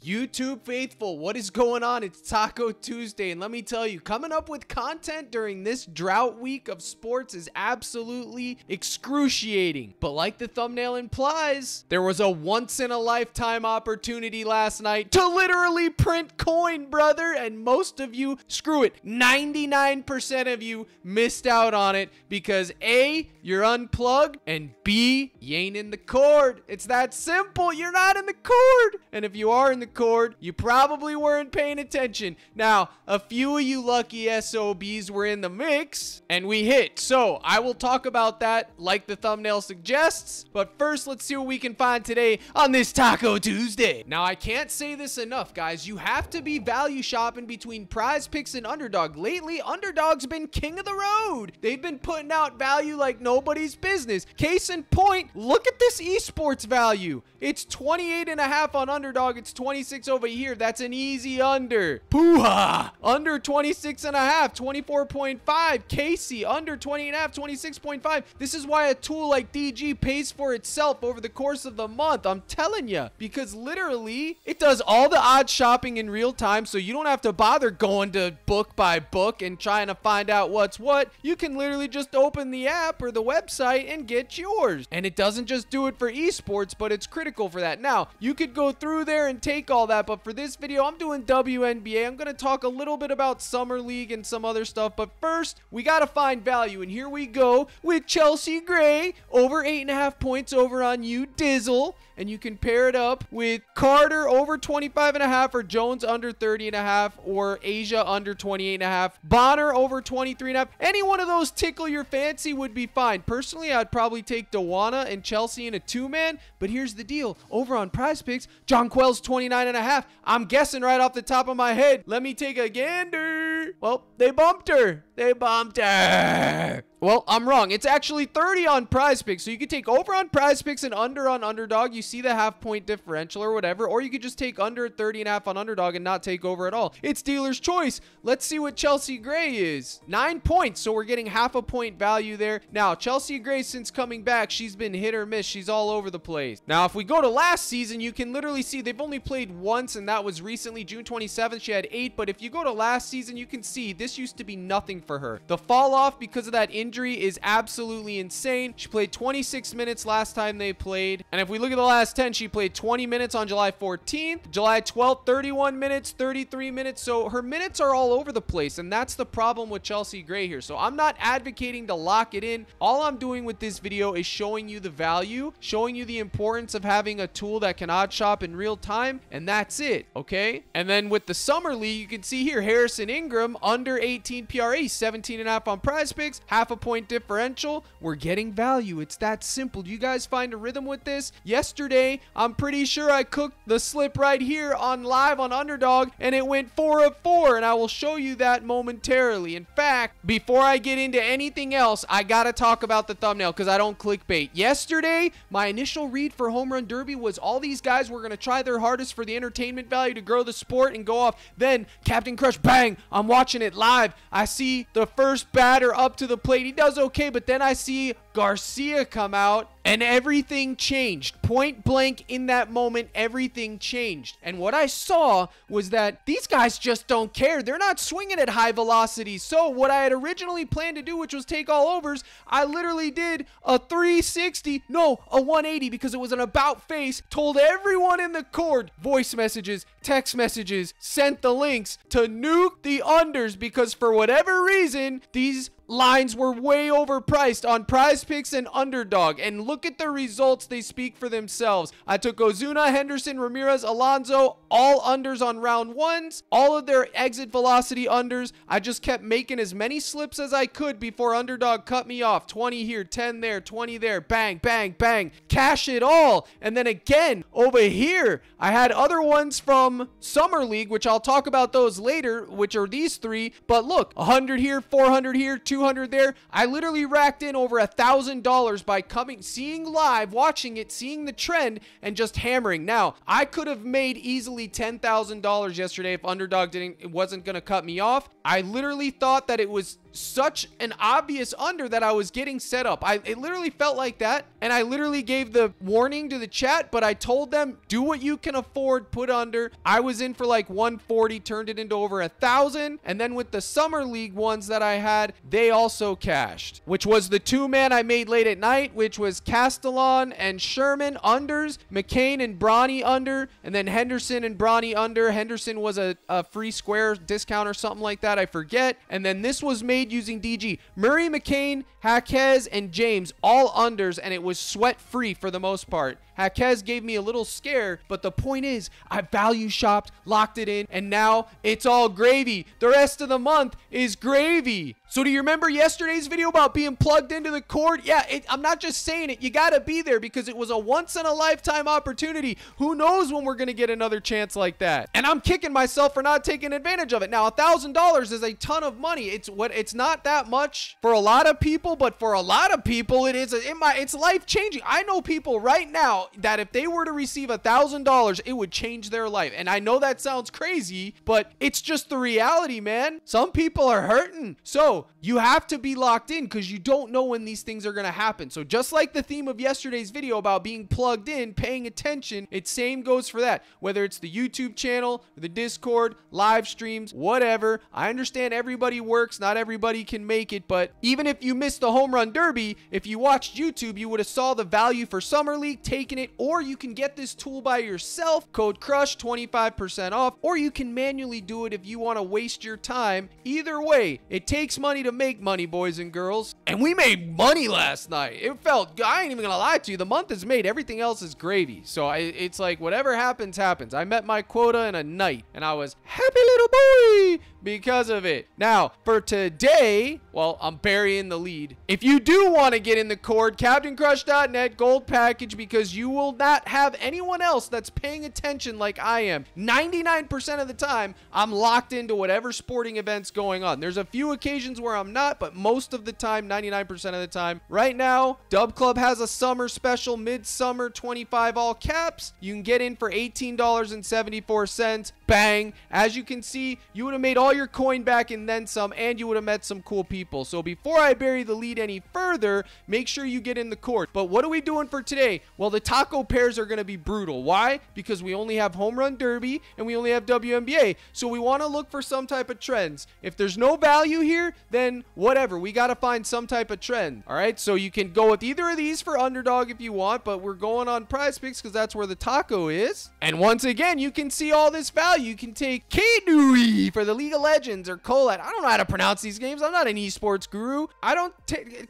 YouTube faithful, what is going on? It's Taco Tuesday, and let me tell you, coming up with content during this drought week of sports is absolutely excruciating. But like the thumbnail implies, there was a once-in-a-lifetime opportunity last night to literally print coin, brother, and most of you, screw it, 99% of you missed out on it because A, you're unplugged, and B, you ain't in the cord. It's that simple. You're not in the cord. And if you are in the cord, you probably weren't paying attention. Now, a few of you lucky SOBs were in the mix, and we hit. So, I will talk about that like the thumbnail suggests. But first, let's see what we can find today on this Taco Tuesday. Now, I can't say this enough, guys. You have to be value shopping between PrizePicks and UnderDog. Lately, UnderDog's been king of the road. They've been putting out value like nobody's business. Case in point, look at this esports value. It's 28.5 on UnderDog. It's 26 over here. That's an easy under. Pooha! Under 26.5, 24.5. Casey, under 20.5, 26.5. This is why a tool like DG pays for itself over the course of the month. I'm telling you, because literally, it does all the odds shopping in real time, so you don't have to bother going to book by book and trying to find out what's what. You can literally just open the app or the website and get yours. And it doesn't just do it for esports, but it's critical for that. Now, you could go through there and take all that, but for this video, I'm doing WNBA. I'm going to talk a little bit about Summer League and some other stuff, but first, we got to find value, and here we go with Chelsea Gray, over 8.5 points over on UnderDog, and you can pair it up with Carter over 25.5 or Jones under 30.5 or Asia under 28.5, Bonner over 23.5. Any one of those tickle your fancy would be fine. Personally, I'd probably take Dewana and Chelsea in a two-man, but here's the deal. Over on PrizePicks, Jonquel's 29.5. I'm guessing right off the top of my head. Let me take a gander. Well, they bumped her. They bumped her. Well, I'm wrong. It's actually 30 on PrizePicks. So you could take over on PrizePicks and under on UnderDog. You see the half-point differential or whatever. Or you could just take under 30.5 on UnderDog and not take over at all. It's dealer's choice. Let's see what Chelsea Gray is. 9 points. So we're getting half a point value there. Now, Chelsea Gray, since coming back, she's been hit or miss. She's all over the place. Now, if we go to last season, you can literally see they've only played once, and that was recently June 27th. She had 8. But if you go to last season, you can see this used to be nothing for her. The fall off because of that injury is absolutely insane. She played 26 minutes last time they played. And if we look at the last 10, she played 20 minutes on July 14th, July 12th, 31 minutes, 33 minutes. So her minutes are all over the place. And that's the problem with Chelsea Gray here. So I'm not advocating to lock it in. All I'm doing with this video is showing you the value, showing you the importance of having a tool that can odd shop in real time. And that's it. Okay. And then with the Summer League, you can see here, Harrison Ingram under 18 PRA, 17.5 on PrizePicks, half a point differential. We're getting value. It's that simple. Do you guys find a rhythm with this? Yesterday, I'm pretty sure I cooked the slip right here on live on UnderDog, and it went 4 of 4, and I will show you that momentarily. In fact, before I get into anything else, I gotta talk about the thumbnail because I don't clickbait. Yesterday, my initial read for Home Run Derby was all these guys were gonna try their hardest for the entertainment value to grow the sport and go off. Then, Captain Crush, bang! I'm watching it live. I see the first batter up to the plate. He does okay, but then I see Garcia come out and everything changed. Point blank in that moment, everything changed. And what I saw was that these guys just don't care. They're not swinging at high velocity. So what I had originally planned to do, which was take all overs, I literally did a 360, no, a 180 because it was an about face, told everyone in the cord, voice messages, text messages, sent the links to nuke the unders because for whatever reason, these lines were way overpriced on PrizePicks and UnderDog, and look at the results. They speak for themselves. I took Ozuna, Henderson, Ramirez, Alonso, all unders on round ones, all of their exit velocity unders. I just kept making as many slips as I could before UnderDog cut me off. 20 here, 10 there, 20 there, bang, bang, bang, cash it all. And then again, over here, I had other ones from Summer League, which I'll talk about those later, which are these three, but look, 100 here, 400 here, 200 200 there. I literally racked in over $1,000 by seeing live, watching it, seeing the trend, and just hammering. Now, I could have made easily $10,000 yesterday if UnderDog wasn't going to cut me off. I literally thought that it was such an obvious under that I was getting set up. It literally felt like that, and I literally gave the warning to the chat, but I told them, do what you can afford, put under. I was in for like 140, turned it into over 1,000, and then with the summer league ones that I had, they also cashed, which was the 2-man I made late at night, which was Castellon and Sherman unders, McCain and Bronny under, and then Henderson and Bronny under. Henderson was a free square discount or something like that, I forget, and then this was made using DG. Murray, McCain, Jaquez, and James all unders, and it was sweat free for the most part. Jaquez gave me a little scare, but the point is I value shopped, locked it in, and now it's all gravy. The rest of the month is gravy. So do you remember yesterday's video about being plugged into the cord? Yeah, I'm not just saying it. You got to be there because it was a once-in-a-lifetime opportunity. Who knows when we're going to get another chance like that? And I'm kicking myself for not taking advantage of it. Now, $1,000 is a ton of money. It's not that much for a lot of people, but for a lot of people, it's life-changing. I know people right now that if they were to receive $1,000, it would change their life. And I know that sounds crazy, but it's just the reality, man. Some people are hurting. So you have to be locked in because you don't know when these things are going to happen. So just like the theme of yesterday's video about being plugged in, paying attention, same goes for that. Whether it's the YouTube channel, the Discord, live streams, whatever. I understand everybody works. Not everybody can make it. But even if you missed the home run derby, if you watched YouTube, you would have saw the value for Summer League, taken it, or you can get this tool by yourself. Code CRUSH, 25% off, or you can manually do it if you want to waste your time. Either way, it takes money to make money, boys and girls. And we made money last night. It felt, I ain't even gonna lie to you, the month is made. Everything else is gravy. So it's like whatever happens, happens. I met my quota in a night, and I was happy little boy because of it. Now, for today, well, I'm burying the lead. If you do want to get in the cord, CaptainCrush.net gold package, because you will not have anyone else that's paying attention like I am. 99% of the time, I'm locked into whatever sporting event's going on. There's a few occasions where I'm not, but most of the time, 99% of the time. Right now, Dub Club has a summer special, midsummer 25 all caps. You can get in for $18.74. Bang. As you can see, you would have made all your coin back and then some, and you would have met some cool people. So before I bury the lead any further, make sure you get in the court. But what are we doing for today? Well, the taco pairs are going to be brutal. Why? Because we only have home run derby and we only have WNBA. So we want to look for some type of trends. If there's no value here, then whatever. We got to find some type of trend. All right. So you can go with either of these for UnderDog if you want, but we're going on PrizePicks because that's where the taco is. And once again, you can see all this value. You can take K-Nui for the League of Legends or Colette. I don't know how to pronounce these games. I'm not an esports guru. I don't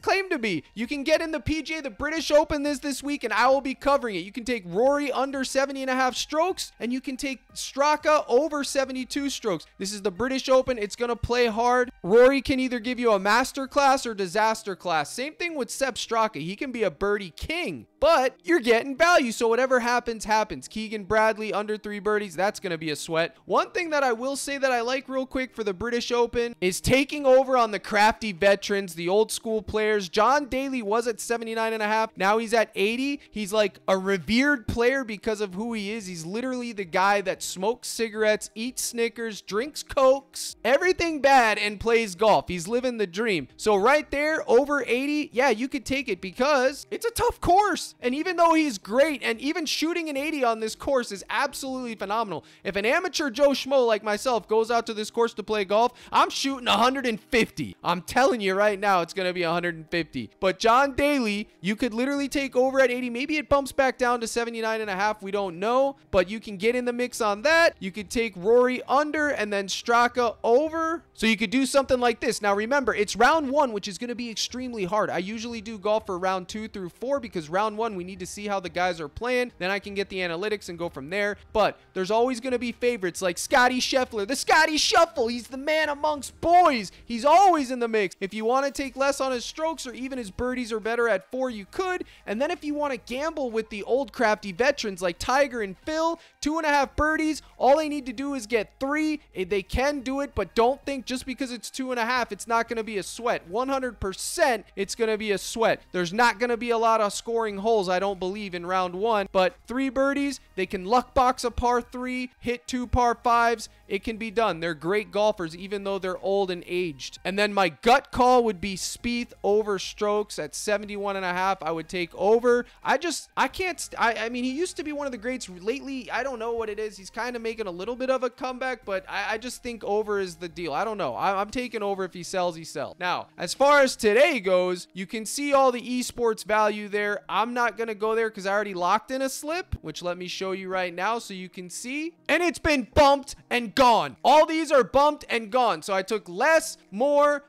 claim to be. You can get in the PGA, the British Open this week, and I will be covering it. You can take Rory under 70.5 strokes, and you can take Straka over 72 strokes. This is the British Open. It's going to play hard. Rory can either give you a master class or disaster class. Same thing with Sepp Straka. He can be a birdie king, but you're getting value. So whatever happens, happens. Keegan Bradley under 3 birdies. That's going to be a sweat. One thing that I will say that I like real quick for the British Open is taking over on the crafty veterans, the old school players. John Daly was at 79.5. Now he's at 80. He's like a revered player because of who he is. He's literally the guy that smokes cigarettes, eats Snickers, drinks Cokes, everything bad, and plays golf. He's living the dream. So right there, over 80, yeah, you could take it because it's a tough course. And even though he's great, and even shooting an 80 on this course is absolutely phenomenal. If an amateur Joe Schmo like myself goes out to this course to play golf, I'm shooting 150. I'm telling you right now, it's going to be 150. But John Daly, you could literally take over at 80. Maybe it bumps back down to 79.5. We don't know, but you can get in the mix on that. You could take Rory under and then Straka over. So you could do something like this. Now remember, it's round 1, which is going to be extremely hard. I usually do golf for round 2 through 4 because round 1, we need to see how the guys are playing. Then I can get the analytics and go from there. But there's always going to be favorites like Scotty Scheffler, the Scotty Shuffle. He's the man amongst boys. He's always in the mix. If you want to take less on his strokes or even his birdies are better at 4, you could. And then if you want to gamble with the old crafty veterans like Tiger and Phil. 2.5 birdies. All they need to do is get 3. They can do it, but don't think just because it's 2.5, it's not going to be a sweat. 100% it's going to be a sweat. There's not going to be a lot of scoring holes, I don't believe, in round 1, but 3 birdies, they can luck box a par 3, hit 2 par 5s. It can be done. They're great golfers, even though they're old and aged. And then my gut call would be Spieth over strokes at 71.5. I would take over. I mean, he used to be one of the greats. Lately, I don't know what it is. He's kind of making a little bit of a comeback, but I just think over is the deal. I don't know. I'm taking over. If he sells, he sells. Now, as far as today goes, you can see all the esports value there. I'm not going to go there because I already locked in a slip, which let me show you right now so you can see. And it's been bumped and gone. All these are bumped and gone. So I took less, more.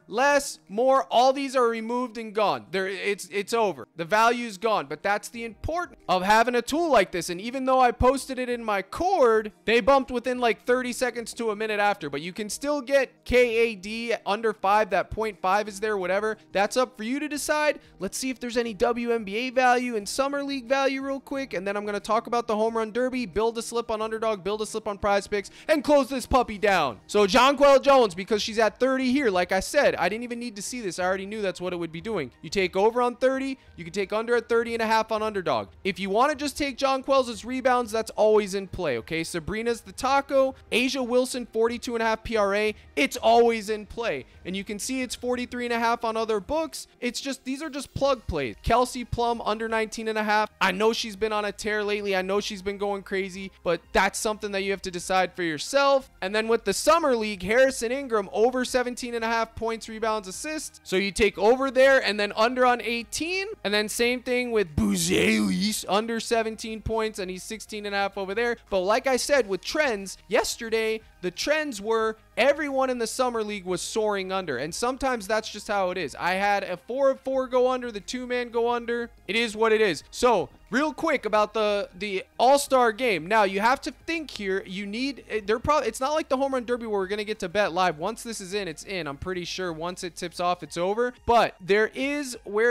All these are removed and gone. It's over. The value's gone. But that's the importance of having a tool like this. And even though I posted it in my cord, they bumped within like 30 seconds to a minute after. But you can still get KAD under 5. That 0.5 is there, whatever. That's up for you to decide. Let's see if there's any WNBA value and Summer League value real quick. And then I'm going to talk about the Home Run Derby, build a slip on UnderDog, build a slip on PrizePicks, and close this puppy down. So Jonquel Jones, because she's at 30 here, like I said, I didn't even need to see this. I already knew that's what it would be doing. You take over on 30. You can take under at 30.5 on UnderDog. If you want to just take Jonquel's rebounds, that's always in play, okay? Sabrina's the taco. Asia Wilson, 42.5 PRA. It's always in play. And you can see it's 43.5 on other books. It's just, these are just plug plays. Kelsey Plum, under 19.5. I know she's been on a tear lately. I know she's been going crazy, but that's something that you have to decide for yourself. And then with the Summer League, Harrison Ingram, over 17.5 points, rebounds, assists. So you take over there and then under on 18. And then same thing with Buzelis, under 17 points, and he's 16.5 over there. But like I said, with trends, yesterday, the trends were everyone in the Summer League was soaring under. And sometimes that's just how it is. I had a 4 of 4 go under, the 2-man go under. It is what it is. So real quick about the All-Star game. Now you have to think here. You need, it's not like the Home Run Derby where we're going to get to bet live. Once this is in, it's in. I'm pretty sure once it tips off, it's over. But where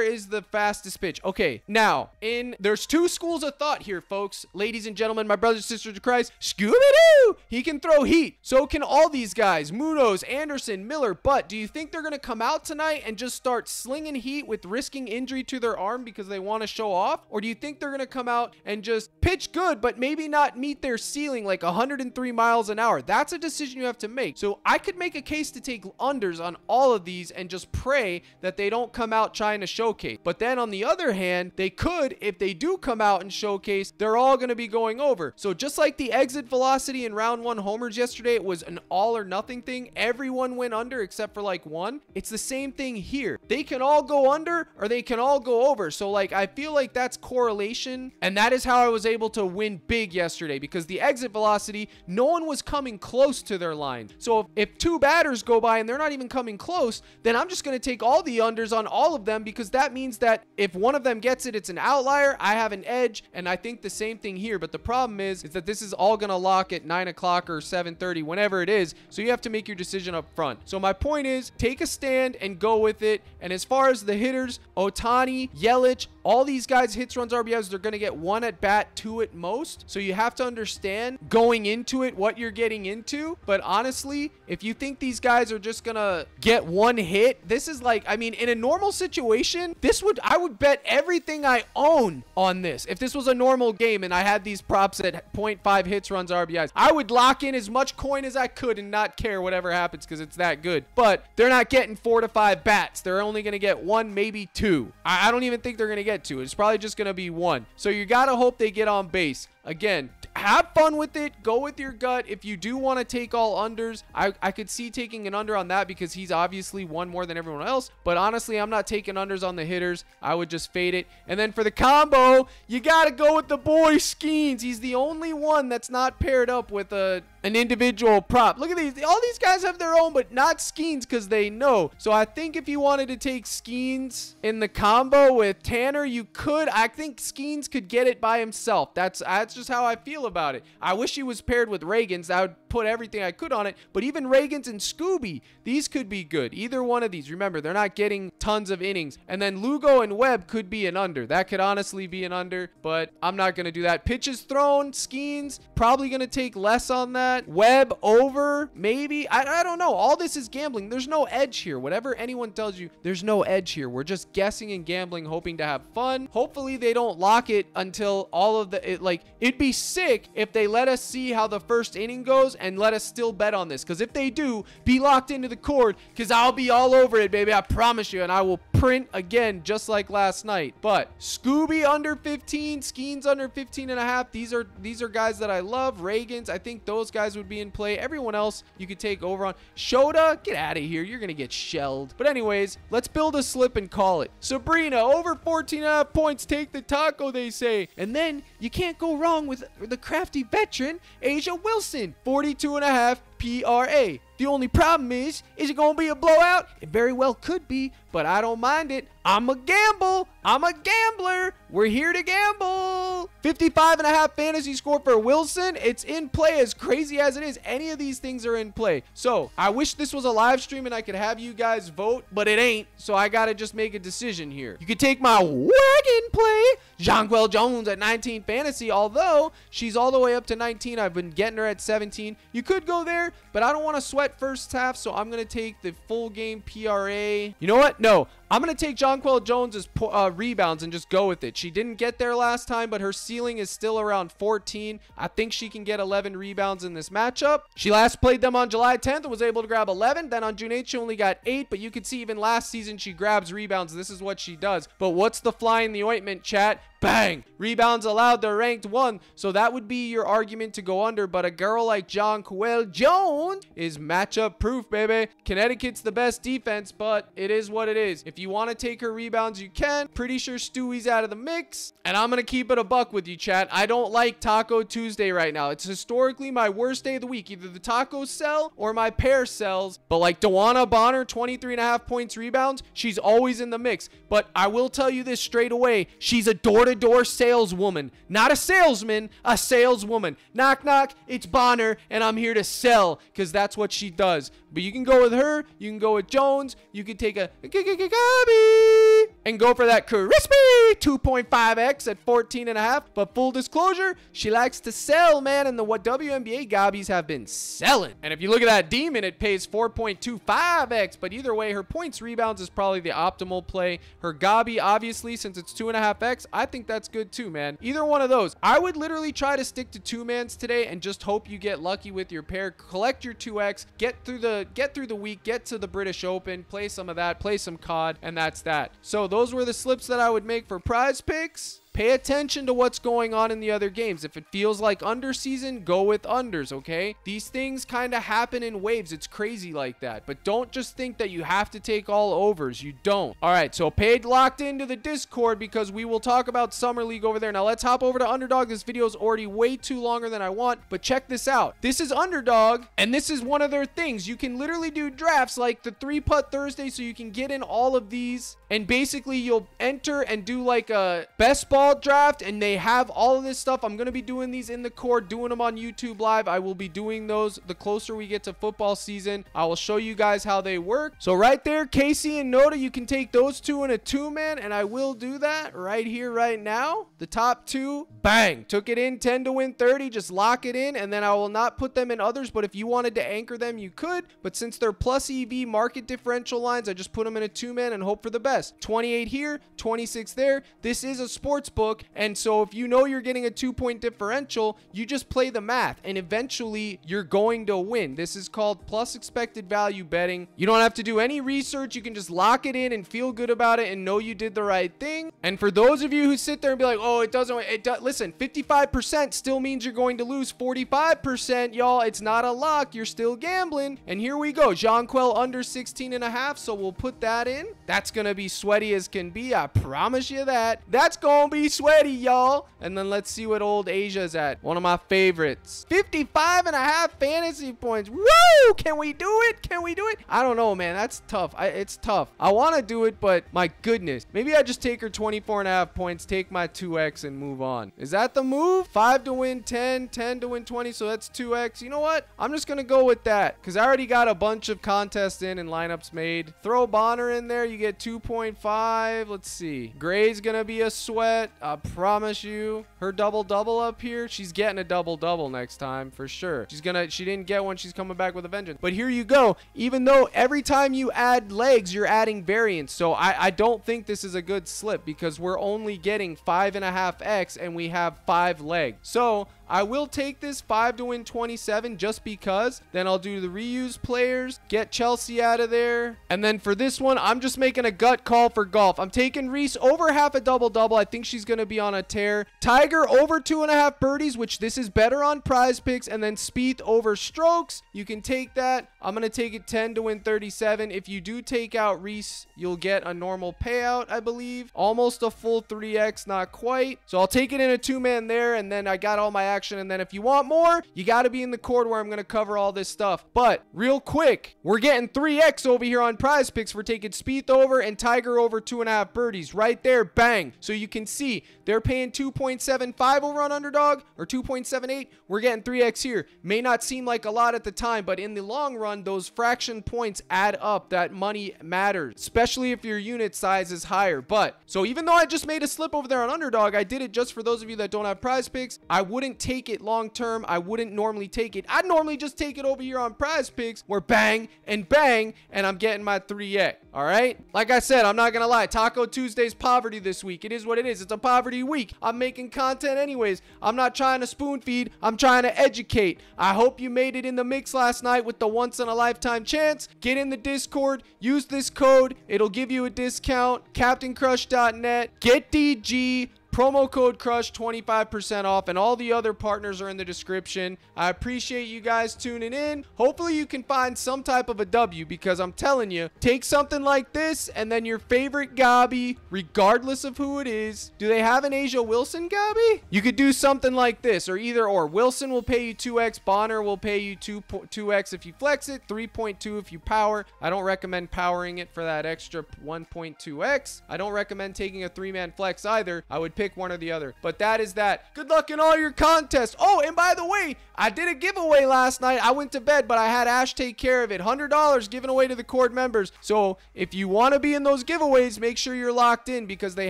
is the fastest pitch? Okay, now there's 2 schools of thought here, folks. Ladies and gentlemen, my brothers and sisters in Christ, Scooby-Doo! He can throw heat. So can all these guys, Munoz, Anderson, Miller. But do you think they're going to come out tonight and just start slinging heat with risking injury to their arm because they want to show off? Or do you think they're going to come out and just pitch good, but maybe not meet their ceiling like 103 miles an hour? That's a decision you have to make. So I could make a case to take unders on all of these and just pray that they don't come out trying to showcase. But then on the other hand, they could, if they do come out and showcase, they're all going to be going over. So just like the exit velocity in round 1 homers yesterday, it was an all or nothing thing. Everyone went under except for like one. It's the same thing here. They can all go under or they can all go over. So like, I feel like that's correlation. And that is how I was able to win big yesterday, because the exit velocity, no one was coming close to their line. So if 2 batters go by and they're not even coming close, then I'm just going to take all the unders on all of them, because that means that if one of them gets it, it's an outlier. I have an edge. And I think the same thing here. But the problem is that this is all going to lock at 9 o'clock or 7:30, whenever it is. So you have to make your decision up front. So my point is, take a stand and go with it. And as far as the hitters, Ohtani, Yelich, all these guys, hits, runs, RBIs, they're going to get 1 at bat, 2 at most. So you have to understand going into it what you're getting into. But honestly, if you think these guys are just going to get 1 hit, this is like, I mean, in a normal situation, I would bet everything I own on this. If this was a normal game and I had these props at 0.5 hits, runs, RBIs, I would lock in as much coin as I could and not care whatever happens, because it's that good. But they're not getting 4 to 5 bats. They're only going to get 1, maybe 2. I don't even think they're going to get 2. It's probably just going to be 1. So you got to hope they get on base. Again, have fun with it. Go with your gut. If you do want to take all unders, I could see taking an under on that, because he's obviously won more than everyone else. But honestly, I'm not taking unders on the hitters. I would just fade it. And then for the combo, you got to go with the boy Skeens. He's the only one that's not paired up with an an individual prop. Look at these. All these guys have their own, but not Skeens because they know. So I think if you wanted to take Skeens in the combo with Tanner, you could. I think Skeens could get it by himself. That's just how I feel about it. I wish he was paired with Reagan's. I would put everything I could on it. But even Reagan's and Scooby, these could be good. Either one of these. Remember, they're not getting tons of innings. And then Lugo and Webb could be an under. That could honestly be an under, but I'm not going to do that. Pitches thrown, Skeens, probably going to take less on that. Webb over, maybe. I don't know. All this is gambling. There's no edge here. Whatever anyone tells you, there's no edge here. We're just guessing and gambling, hoping to have fun. Hopefully they don't lock it until all of the, it'd be sick if they let us see how the first inning goes and let us still bet on this. Because if they do, be locked into the cord, because I'll be all over it, baby. I promise you. And I will print again, just like last night. But Scooby under 15, Skeens under 15 and a half. These are guys that I love. Reagan's, I think those guys would be in play. Everyone else you could take over on. Shota, get out of here. You're going to get shelled. But anyways, let's build a slip and call it. Sabrina, over 14 and a half points. Take the taco, they say. And then you can't go wrong with the crafty veteran, Asia Wilson, 42 and a half PRA. The only problem is it going to be a blowout? It very well could be, but I don't mind it. I'm a gamble. I'm a gambler. We're here to gamble. 55 and a half fantasy score for Wilson. It's in play, as crazy as it is. Any of these things are in play. So I wish this was a live stream and I could have you guys vote, but it ain't. So I got to just make a decision here. You could take my wagon play, Jonquel Jones at 19 fantasy, although she's all the way up to 19. I've been getting her at 17. You could go there, but I don't want to sweat first half, so I'm going to take the full game PRA. You know what? No, I'm going to take Jonquel Jones's rebounds and just go with it. She didn't get there last time, but her ceiling is still around 14. I think she can get 11 rebounds in this matchup. She last played them on July 10th and was able to grab 11. Then on June 8th, she only got 8, but you could see even last season she grabs rebounds. This is what she does. But what's the fly in the ointment, chat? Bang! Rebounds allowed, they're ranked 1. So that would be your argument to go under. But a girl like Jonquel Jones is matchup proof, baby. Connecticut's the best defense, but it is what it is. If you want to take her rebounds, you can. Pretty sure Stewie's out of the mix. And I'm going to keep it a buck with you, chat. I don't like Taco Tuesday right now. It's historically my worst day of the week. Either the tacos sell or my pair sells. But like Dewana Bonner, 23 and a half points rebounds, she's always in the mix. But I will tell you this straight away. She's a door-to-door saleswoman. Not a salesman, a saleswoman. Knock, knock, it's Bonner, and I'm here to sell because that's what she does. But you can go with her. You can go with Jones. You can take a Gabi and go for that crispy 2.5x at 14 and a half. But full disclosure, she likes to sell, man, and the WNBA Gabbies have been selling. And if you look at that demon, it pays 4.25x. But either way, her points rebounds is probably the optimal play. Her Gabi, obviously, since it's 2.5x, I think that's good too, man. Either one of those. I would literally try to stick to 2-mans today and just hope you get lucky with your pair. Collect your 2x, get through the week, get to the British Open, play some of that, play some COD, and that's that. So those were the slips that I would make for PrizePicks. Pay attention to what's going on in the other games. If it feels like under season, go with unders, okay? These things kind of happen in waves. It's crazy like that. But don't just think that you have to take all overs. You don't. All right, so paid locked into the Discord because we will talk about Summer League over there. Now let's hop over to UnderDog. This video is already way too longer than I want, but check this out. This is UnderDog, and this is one of their things. You can literally do drafts like the 3-putt Thursday, so you can get in all of these, and basically you'll enter and do like a best ball draft, and they have all of this stuff. I'm going to be doing these in the court, doing them on YouTube Live. I will be doing those the closer we get to football season. I will show you guys how they work. So right there, Casey and Noda, you can take those two in a 2-man, and I will do that right here, right now. The top two, bang, took it in, 10 to win 30. Just lock it in, and then I will not put them in others, but if you wanted to anchor them, you could. But since they're plus EV market differential lines, I just put them in a 2-man and hope for the best. 28 here, 26 there. This is a sports book, and so if you know you're getting a 2-point differential, you just play the math, and eventually you're going to win. This is called plus expected value betting. You don't have to do any research. You can just lock it in and feel good about it and know you did the right thing. And for those of you who sit there and be like, oh, it doesn't, listen, 55% still means you're going to lose 45%, y'all. It's not a lock. You're still gambling. And here we go. Jonquel under 16 and a half, so we'll put that in. That's going to be sweaty as can be. I promise you that. That's going to be be sweaty, y'all. And then let's see what old Asia's at. One of my favorites. 55.5 fantasy points. Woo! Can we do it? Can we do it? I don't know, man. That's tough. It's tough. I want to do it, but my goodness. Maybe I just take her 24.5 points, take my 2x, and move on. Is that the move? 5 to win 10, 10 to win 20, so that's 2x. You know what? I'm just going to go with that because I already got a bunch of contests in and lineups made. Throw Bonner in there. You get 2.5. Let's see. Gray's going to be a sweat. I promise you. Her double-double up here. She's getting a double-double next time for sure. She didn't get one. She's coming back with a vengeance. But here you go. Even though every time you add legs, you're adding variance. So I don't think this is a good slip because we're only getting 5.5x and we have 5 legs. So I will take this 5 to win 27 just because. Then I'll do the reuse players, get Chelsea out of there. And then for this one, I'm just making a gut call for golf. I'm taking Reese over half a double-double. I think she's going to be on a tear. Tiger over 2.5 birdies, which this is better on PrizePicks. And then Spieth over strokes. You can take that. I'm going to take it 10 to win 37. If you do take out Reese, you'll get a normal payout, I believe. Almost a full 3x, not quite. So I'll take it in a 2-man there. And then I got all my action. And then if you want more, you got to be in the cord where I'm going to cover all this stuff. But real quick, we're getting 3x over here on PrizePicks. We're taking Spieth over and Tiger over 2.5 birdies right there. Bang. So you can see they're paying 2.75 over on UnderDog or 2.78. We're getting 3x here. May not seem like a lot at the time, but in the long run, those fraction points add up. That money matters, especially if your unit size is higher. But so even though I just made a slip over there on UnderDog, I did it just for those of you that don't have PrizePicks. I wouldn't take it long term. I wouldn't normally take it. I'd normally just take it over here on PrizePicks where bang and bang and I'm getting my 3x. All right. Like I said, I'm not going to lie. Taco Tuesday's poverty this week. It is what it is. It's a poverty week. I'm making content anyways. I'm not trying to spoon feed. I'm trying to educate. I hope you made it in the mix last night with the once in a lifetime chance. Get in the Discord. Use this code. It'll give you a discount. CaptainCrush.net. Get DG. Promo code CRUSH, 25% off, and all the other partners are in the description. I appreciate you guys tuning in. Hopefully you can find some type of a W because I'm telling you, take something like this and then your favorite Gabi, regardless of who it is. Do they have an Asia Wilson Gabi? You could do something like this or either or. Wilson will pay you 2x. Bonner will pay you 2x if you flex it, 3.2 if you power. I don't recommend powering it for that extra 1.2x. I don't recommend taking a 3-man flex either. I would pick one or the other, but that is that. Good luck in all your contests. Oh, and by the way, I did a giveaway last night. I went to bed, but I had Ash take care of it. $100 given away to the cord members. So if you want to be in those giveaways, make sure you're locked in because they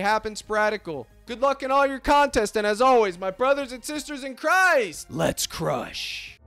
happen sporadical. Good luck in all your contests, and as always, my brothers and sisters in Christ, let's crush.